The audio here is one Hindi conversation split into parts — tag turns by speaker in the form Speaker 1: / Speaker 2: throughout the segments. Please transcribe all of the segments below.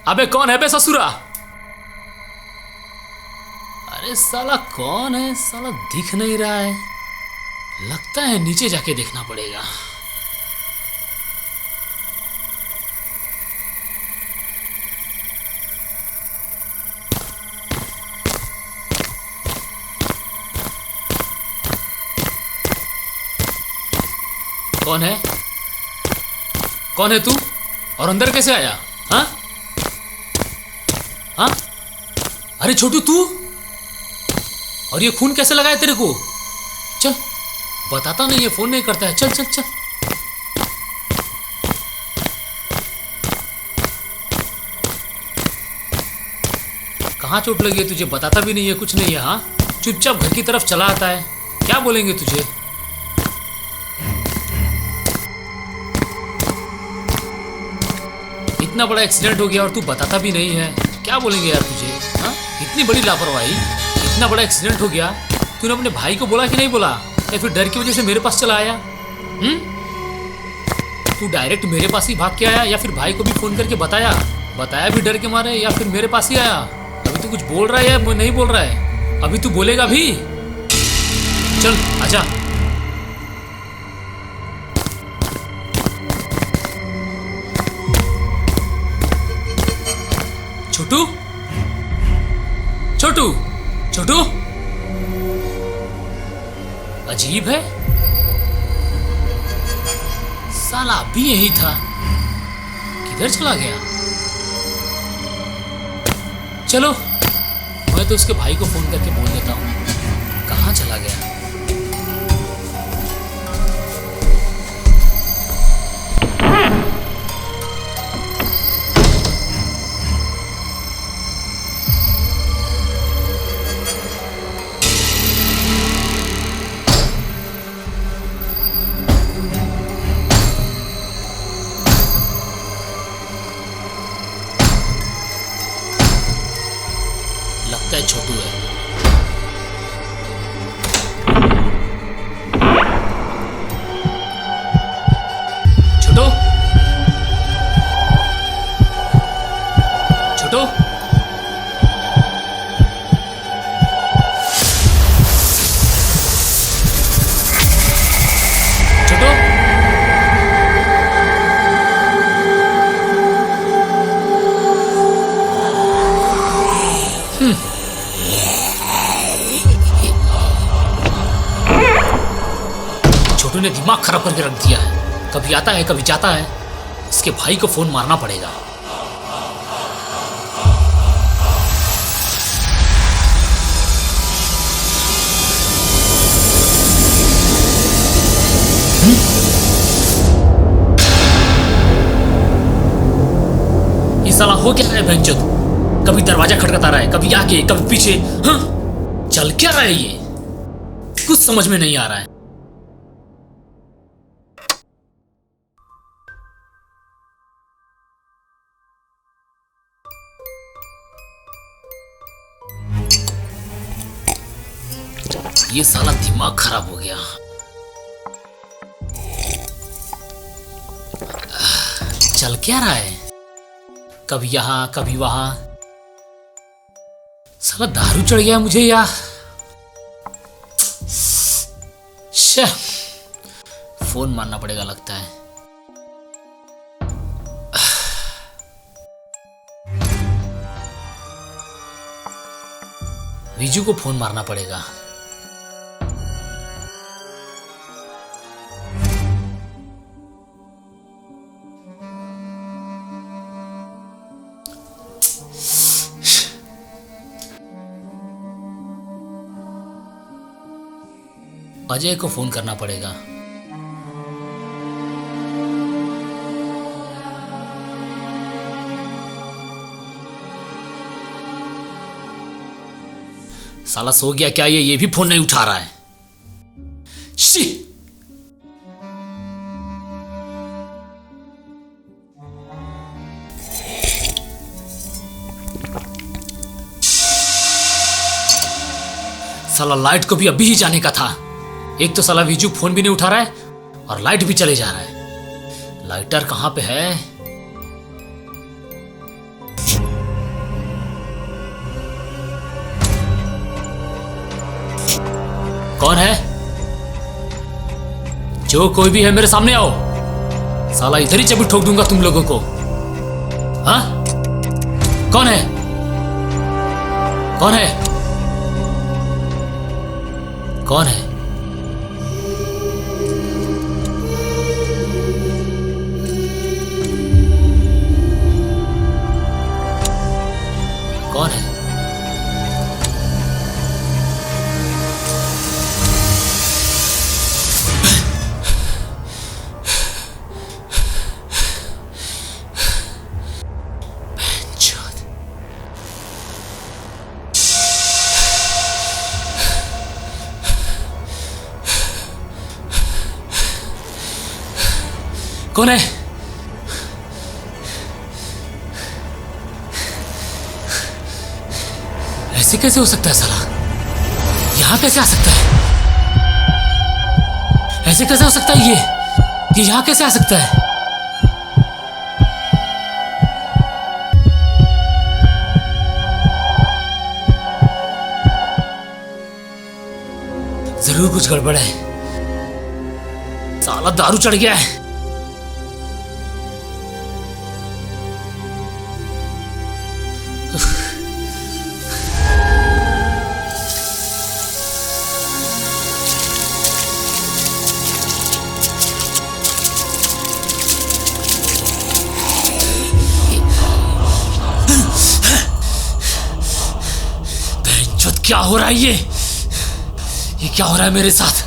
Speaker 1: अबे कौन है बे ससुरा? अरे साला कौन है? साला दिख नहीं रहा है। लगता है नीचे जाके देखना पड़ेगा। कौन है? कौन है तू? और अंदर कैसे आया? हाँ हाँ? अरे छोटू तू? और ये खून कैसे लगाया तेरे को? चल, बताता नहीं, ये फोन नहीं करता है। चल चल चल। कहाँ चोट लगी है तुझे? बताता भी नहीं है, कुछ नहीं है। हाँ, चुपचाप घर की तरफ चला आता है। क्या बोलेंगे तुझे? इतना बड़ा एक्सीडेंट हो गया और तू बताता भी नहीं है। क्या बोलेंगे यार तुझे? हाँ, इतनी बड़ी लापरवाही। इतना बड़ा एक्सीडेंट हो गया, तूने अपने भाई को बोला कि नहीं बोला? या फिर डर की वजह से मेरे पास चला आया? तू डायरेक्ट मेरे पास ही भाग के आया या फिर भाई को भी फोन करके बताया? बताया भी डर के मारे या फिर मेरे पास ही आया? अभी तू कुछ बोल रहा है या नहीं बोल रहा है? अभी तू बोलेगा भी? चल आजा। छोटू, छोटू, छोटू, अजीब है, साला अभी यही था, किधर चला गया? चलो, मैं तो उसके भाई को फोन करके बोल देता हूँ कहाँ चला गया। लगता है छोटू है। छोटू, छोटू, छोटू, छोटू ने दिमाग खराब करके रख दिया है। कभी आता है कभी जाता है। इसके भाई को फोन मारना पड़ेगा। ये साला हो क्या रहा है भैंचोद? कभी दरवाजा खटखटा रहा है, कभी आगे कभी पीछे। हाँ, चल क्या रहा है ये? कुछ समझ में नहीं आ रहा है। ये साला दिमाग खराब हो गया। चल क्या रहा है? कभी यहां कभी वहां। साला दारू चढ़ गया मुझे या? फोन मारना पड़ेगा लगता है। विजू को फोन मारना पड़ेगा। अजय को फोन करना पड़ेगा। साला सो गया क्या ये भी फोन नहीं उठा रहा है। शी! साला लाइट को भी अभी ही जाने का था। एक तो साला विजू फोन भी नहीं उठा रहा है और लाइट भी चले जा रहा है। लाइटर कहां पे है? कौन है? जो कोई भी है मेरे सामने आओ। साला इधर ही चबी ठोक दूंगा तुम लोगों को। हाँ, कौन है? कौन है? कौन है? कौन है? कौन है? ऐसे कैसे हो सकता है साला? यहां कैसे आ सकता है? ऐसे कैसे हो सकता है? ये यहां कैसे आ सकता है? जरूर कुछ गड़बड़ है। साला दारू चढ़ गया है। क्या हो रहा है? ये क्या हो रहा है मेरे साथ?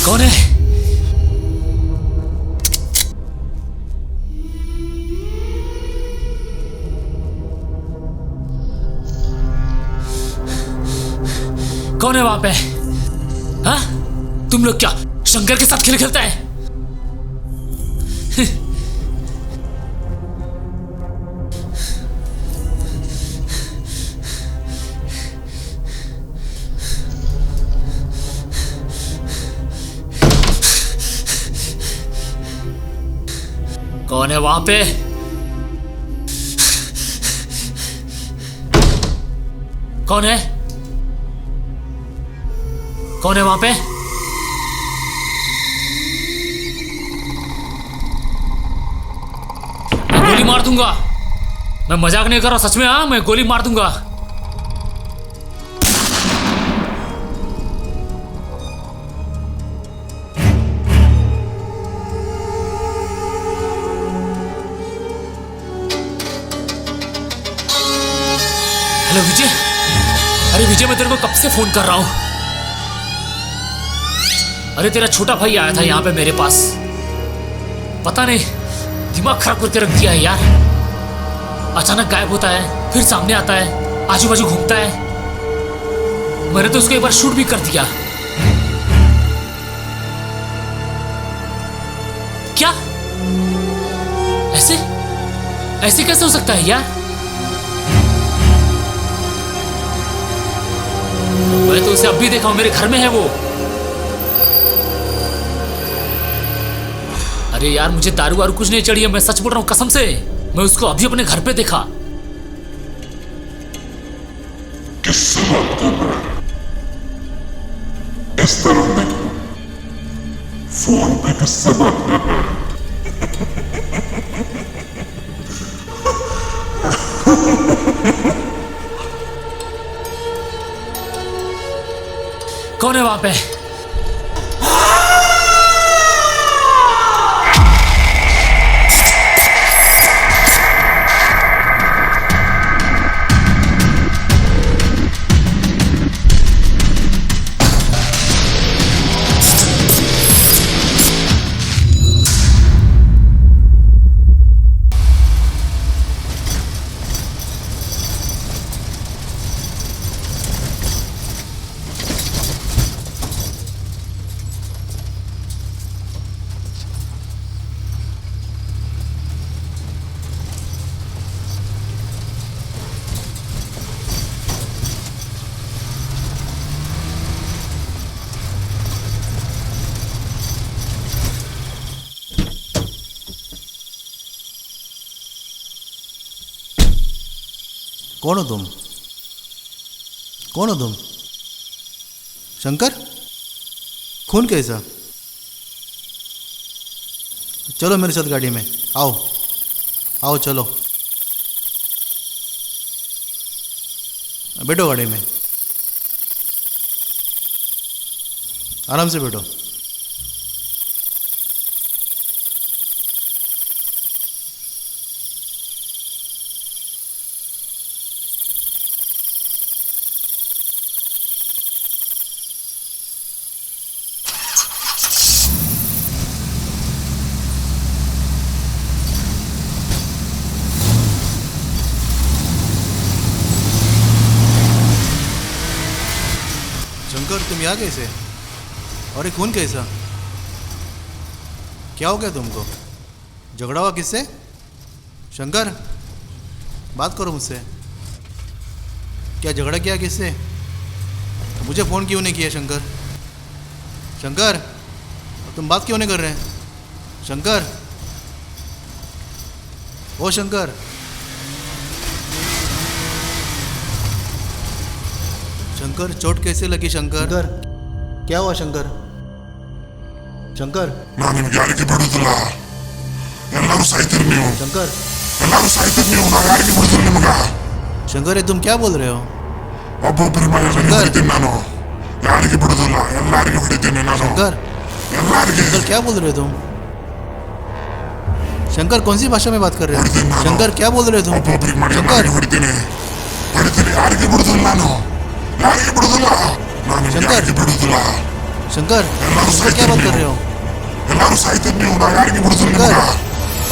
Speaker 1: कौन है? कौन है वहां पे? हाँ, तुम लोग क्या शंकर के साथ खेल खेलता है? कौन है वहां पे? कौन है? कौन है वहां पे? गोली मार दूंगा। मैं मजाक नहीं कर रहा, सच में। हाँ, मैं गोली मार दूंगा। हेलो विजय। अरे विजय, मैं तेरे को कब से फोन कर रहा हूं। अरे तेरा छोटा भाई आया था यहाँ पे मेरे पास। पता नहीं, दिमाग खराब करके रख दिया है यार। अचानक गायब होता है, फिर सामने आता है, आजू बाजू घूमता है। मैंने तो उसको एक बार शूट भी कर दिया। क्या? ऐसे ऐसे कैसे हो सकता है यार? मैं तो उसे अब भी देखा हूं, मेरे घर में है वो। अरे यार, मुझे दारू वारू कुछ नहीं चढ़ी है, मैं सच बोल रहा हूँ कसम से। मैं उसको अभी अपने घर पे देखा।
Speaker 2: किससे बात कर रहा है? इस तरफ देखो। फोन पे किससे बात कर रहा है?
Speaker 1: कौन है वहां पे?
Speaker 3: कौन हो तुम? कौन हो तुम? शंकर? खून कैसा? चलो मेरे साथ गाड़ी में, आओ आओ चलो, बैठो गाड़ी में, आराम से बैठो। शंकर तुम यहाँ कैसे? और ये खून कैसा? क्या हो गया तुमको? झगड़ा हुआ किससे? शंकर बात करो मुझसे, क्या झगड़ा किया किससे? मुझे फ़ोन क्यों नहीं किया शंकर? शंकर तुम बात क्यों नहीं कर रहे हैं? शंकर, ओ शंकर, शंकर चोट कैसे लगी शंकर? शंकर क्या हुआ शंकर? शंकर
Speaker 2: ನಾನು ನಿಮ್ಗೆ ಯಾರಿಗೆ ಬಿಡುದಿಲ್ಲ, ಎಲ್ಲರೂ ಸಾಯ್ತೀರಿ ನೀವು,
Speaker 3: शंकर
Speaker 2: ಎಲ್ಲರೂ ಸಾಯ್ತೀರಿ ನೀವು, ನಾನು ಯಾರಿಗೆ ಬಿಡುದಿಲ್ಲ ನಿಮಗ.
Speaker 3: शंकर ये तुम क्या बोल रहे हो?
Speaker 2: ಒಬ್ಬೊಬ್ಬರ ಮೇಲೆ ಹೊಡಿತೀನಿ ನಾನು, ಯಾರಿಗೆ ಬಿಡುದಿಲ್ಲ, ಎಲ್ಲರಿಗೆ ಹೊಡಿತೀನಿ ನಾನು,
Speaker 3: शंकर
Speaker 2: ಎಲ್ಲರಿಗೆ.
Speaker 3: शंकर क्या बोल रहे हो तुम? शंकर कौन सी भाषा में बात कर रहे हो? शंकर क्या बोल रहे हो तुम?
Speaker 2: ಒಬ್ಬೊಬ್ಬರಿಗೆ ಮಾಡಿ
Speaker 3: शंकर
Speaker 2: ಎಲ್ಲರಿಗೆ ಹೊಡಿತೀನಿ, ಯಾರಿಗೆ ಬಿಡುದಿಲ್ಲ ನಾನು, ಯಾರಿಗೆ ಬಿಡುದಿಲ್ಲ, ನಾನು
Speaker 3: ಶಂಕರ್.
Speaker 2: ಯಾರಿಗೆ ಬಿಡುದಿಲ್ಲ,
Speaker 3: शंकर शंकर क्या बात कर रहे हो?
Speaker 2: ಎಲ್ಲರೂ ಸಾಯ್ತೀರಿ ನೀವು, ನಾನು ಯಾರಿಗೆ ಬಿಡುದಿಲ್ಲ ನಿಮಗ.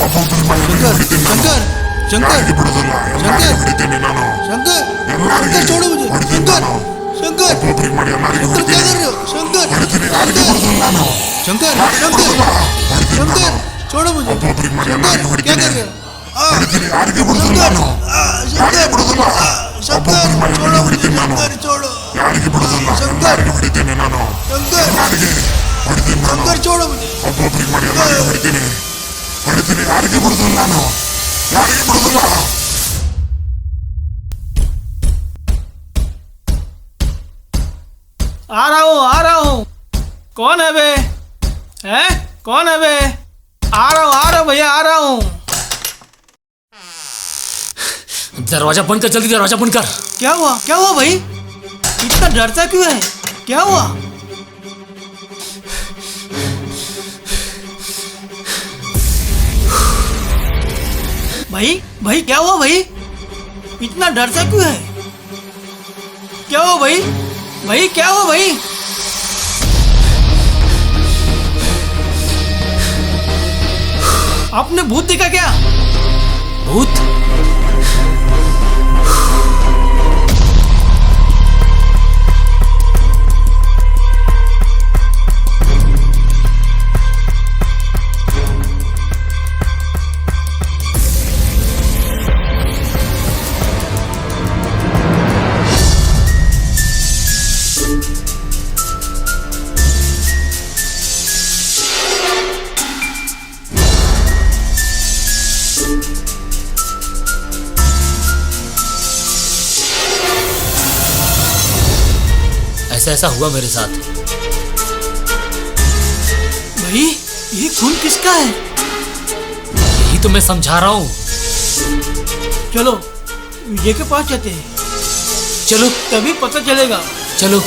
Speaker 2: ಒಬ್ಬೊಬ್ಬರ ಮೇಲೆ
Speaker 3: शंकर
Speaker 2: ಹೊಡಿತೀನಿ ನಾನು,
Speaker 3: शंकर शंकर
Speaker 2: ಯಾರಿಗೆ ಬಿಡುದಿಲ್ಲ, ಎಲ್ಲರಿಗೆ ಹೊಡಿತೀನಿ ನಾನು,
Speaker 3: शंकर
Speaker 2: ಎಲ್ಲರಿಗೆ
Speaker 3: शंकर छोड़ो मुझे,
Speaker 2: ಹೊಡಿತೀನಿ
Speaker 3: शंकर
Speaker 2: ನಾನು,
Speaker 3: शंकर
Speaker 2: ಒಬ್ಬೊಬ್ಬರಿಗೆ ಮಾಡಿ ಎಲ್ಲರಿಗೆ
Speaker 3: शंकर क्या
Speaker 2: ಹೊಡಿತೀನಿ,
Speaker 3: कर रहे हो? शंकर
Speaker 2: ಹೊಡಿತೀನಿ, ಯಾರಿಗೆ
Speaker 3: शंकर
Speaker 2: ಬಿಡುದಿಲ್ಲ ನಾನು,
Speaker 3: शंकर
Speaker 2: ಯಾರಿಗೆ
Speaker 3: शंकर
Speaker 2: ಬಿಡುದಿಲ್ಲ, ಹೊಡಿತೀನಿ
Speaker 3: शंकर
Speaker 2: ನಾನು,
Speaker 3: छोड़ो मुझे,
Speaker 2: ಒಬ್ಬೊಬ್ಬರಿಗೆ ಮಾಡಿ
Speaker 3: शंकर
Speaker 2: ಎಲ್ಲರಿಗೆ
Speaker 3: क्या
Speaker 2: ಹೊಡಿತೀನಿ,
Speaker 3: कर रहे हो?
Speaker 2: ಹೊಡಿತೀನಿ, ಯಾರಿಗೆ ಬಿಡುದಿಲ್ಲ ನಾನು, ಯಾರಿಗೆ ಬಿಡುದಿಲ್ಲ,
Speaker 3: शंकर
Speaker 2: ಒಬ್ಬೊಬ್ಬರಿಗೆ ಮಾಡಿ
Speaker 3: छोड़ो
Speaker 2: ಎಲ್ಲರಿಗೆ
Speaker 3: मुझे,
Speaker 2: ಹೊಡಿತೀನಿ ನಾನು,
Speaker 3: शंकर छोड़ो,
Speaker 2: ಯಾರಿಗೆ ಬಿಡುದಿಲ್ಲ,
Speaker 3: ಶಂಕರ್.
Speaker 2: ಎಲ್ಲರಿಗೆ ಹೊಡಿತೀನಿ ನಾನು,
Speaker 3: शंकर
Speaker 2: ಎಲ್ಲರಿಗೆ ಹೊಡಿತೀನಿ ನಾನು,
Speaker 3: शंकर छोड़ो मुझे,
Speaker 2: ಒಬ್ಬೊಬ್ಬರಿಗೆ ಮಾಡಿ ಎಲ್ಲರಿಗೆ ಹೊಡಿತೀನಿ, ಹೊಡಿತೀನಿ, ಯಾರಿಗೆ ಬಿಡುದಿಲ್ಲ ನಾನು, ಯಾರಿಗೆ ಬಿಡುದಿಲ್ಲ.
Speaker 4: आ रहा हूँ। कौन है बे? हैं? कौन है बे? आ रहा हूँ भैया, आ रहा हूँ।
Speaker 1: दरवाजा बंद कर, जल्दी दरवाजा बंद कर।
Speaker 4: क्या हुआ भाई? इतना डरता क्यों है? क्या हुआ? भाई क्या हुआ भाई? इतना डरता क्यों है? क्या हुआ भाई? भाई क्या हुआ भाई? आपने भूत देखा क्या?
Speaker 1: भूत? ऐसा हुआ मेरे साथ।
Speaker 4: भाई ये खून किसका है?
Speaker 1: यही तो मैं समझा रहा हूँ।
Speaker 4: चलो विजय के पास जाते हैं,
Speaker 1: चलो
Speaker 4: तभी पता चलेगा।
Speaker 1: चलो।